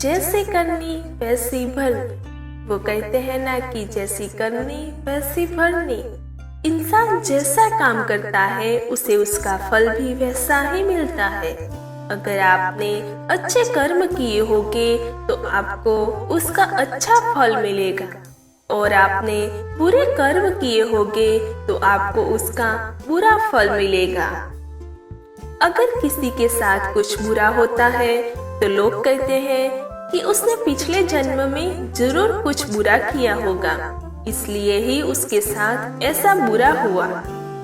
जैसे करनी वैसी भरनी। वो कहते हैं ना कि जैसी करनी वैसी भरनी। इंसान जैसा काम करता है उसे उसका फल भी वैसा ही मिलता है। अगर आपने अच्छे कर्म किए होंगे तो आपको उसका अच्छा फल मिलेगा, और आपने बुरे कर्म किए होंगे तो आपको उसका बुरा फल मिलेगा। अगर किसी के साथ कुछ बुरा होता है तो लोग कहते हैं कि उसने पिछले जन्म में जरूर कुछ बुरा किया होगा, इसलिए ही उसके साथ ऐसा बुरा हुआ।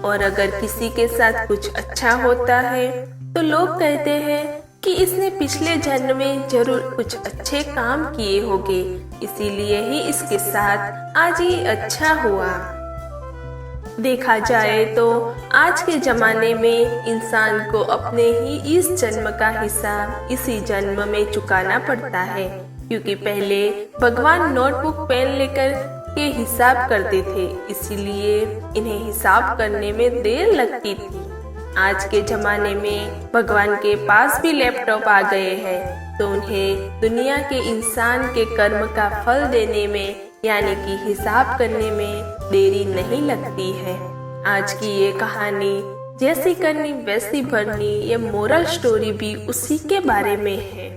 और अगर किसी के साथ कुछ अच्छा होता है तो लोग कहते हैं कि इसने पिछले जन्म में जरूर कुछ अच्छे काम किए होंगे, इसीलिए ही इसके साथ आज ये अच्छा हुआ। देखा जाए तो आज के जमाने में इंसान को अपने ही इस जन्म का हिसाब इसी जन्म में चुकाना पड़ता है, क्योंकि पहले भगवान नोटबुक पेन लेकर के हिसाब करते थे, इसीलिए इन्हें हिसाब करने में देर लगती थी। आज के जमाने में भगवान के पास भी लैपटॉप आ गए हैं, तो उन्हें दुनिया के इंसान के कर्म का फल देने में यानी कि हिसाब करने में देरी नहीं लगती है। आज की ये कहानी जैसी करनी वैसी भरनी, ये मोरल स्टोरी भी उसी के बारे में है।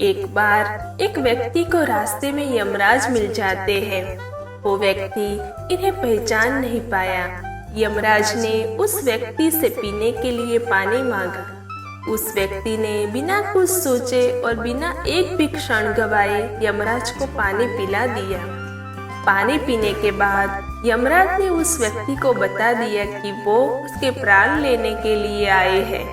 एक बार एक व्यक्ति को रास्ते में यमराज मिल जाते हैं। वो व्यक्ति इन्हें पहचान नहीं पाया। यमराज ने उस व्यक्ति से पीने के लिए पानी मांगा। उस व्यक्ति ने बिना कुछ सोचे और बिना एक भी क्षण गवाए यमराज को पानी पिला दिया। पानी पीने के बाद यमराज ने उस व्यक्ति को बता दिया कि वो उसके प्राण लेने के लिए आए हैं,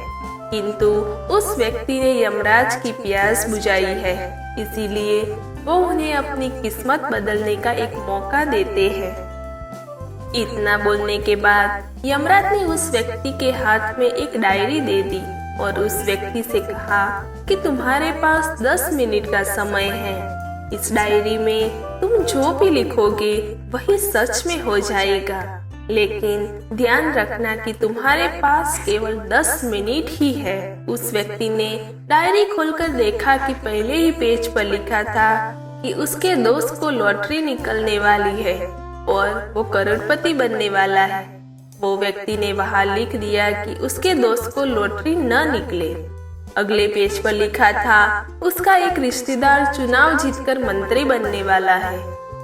किंतु उस व्यक्ति ने यमराज की प्यास बुझाई है, इसीलिए वो उन्हें अपनी किस्मत बदलने का एक मौका देते हैं। इतना बोलने के बाद यमराज ने उस व्यक्ति के हाथ में एक डायरी दे दी और उस व्यक्ति से कहा कि तुम्हारे पास 10 मिनट का समय है। इस डायरी में तुम जो भी लिखोगे वही सच में हो जाएगा, लेकिन ध्यान रखना कि तुम्हारे पास केवल 10 मिनट ही है। उस व्यक्ति ने डायरी खोलकर देखा कि पहले ही पेज पर लिखा था कि उसके दोस्त को लॉटरी निकलने वाली है और वो करोड़पति बनने वाला है। वो व्यक्ति ने वहाँ लिख दिया कि उसके दोस्त को लॉटरी न निकले। अगले पेज पर लिखा था उसका एक रिश्तेदार चुनाव जीतकर मंत्री बनने वाला है।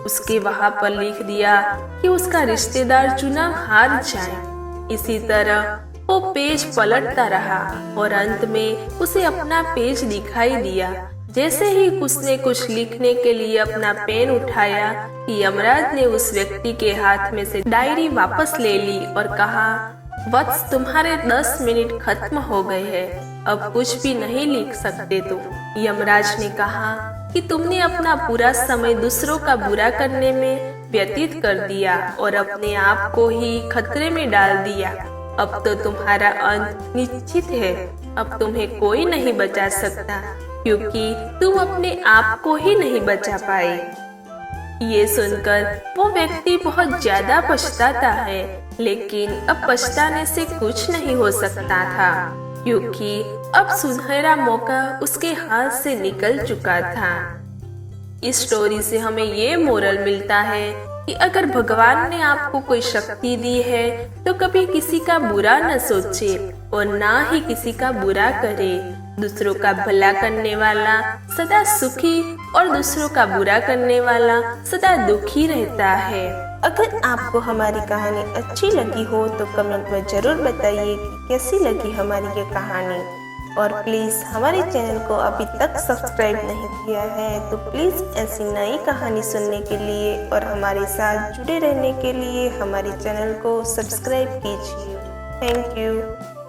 उसके वहाँ पर लिख दिया कि उसका रिश्तेदार चुनाव हार जाए। इसी तरह वो पेज पलटता रहा और अंत में उसे अपना पेज दिखाई दिया। जैसे ही उसने कुछ लिखने के लिए अपना पेन उठाया कि यमराज ने उस व्यक्ति के हाथ में से डायरी वापस ले ली और कहा, वत्स तुम्हारे 10 मिनट खत्म हो गए हैं, अब कुछ भी नहीं लिख सकते तुम। यमराज ने कहा कि तुमने अपना पूरा समय दूसरों का बुरा करने में व्यतीत कर दिया और अपने आप को ही खतरे में डाल दिया। अब तो तुम्हारा अंत निश्चित है। अब तुम्हें कोई नहीं बचा सकता, क्योंकि तुम अपने आप को ही नहीं बचा पाए। ये सुनकर वो व्यक्ति बहुत ज्यादा पछताता है, लेकिन अब पछताने से कुछ नहीं हो सकता था, क्योंकि अब सुनहरा मौका उसके हाथ से निकल चुका था। इस स्टोरी से हमें ये मोरल मिलता है कि अगर भगवान ने आपको कोई शक्ति दी है तो कभी किसी का बुरा न सोचे और ना ही किसी का बुरा करे। दूसरों का भला करने वाला सदा सुखी और दूसरों का बुरा करने वाला सदा दुखी रहता है। अगर आपको हमारी कहानी अच्छी लगी हो तो कमेंट में जरूर बताइए कि कैसी लगी हमारी ये कहानी। और प्लीज़ हमारे चैनल को अभी तक सब्सक्राइब नहीं किया है तो प्लीज़ ऐसी नई कहानी सुनने के लिए और हमारे साथ जुड़े रहने के लिए हमारे चैनल को सब्सक्राइब कीजिए। Thank you.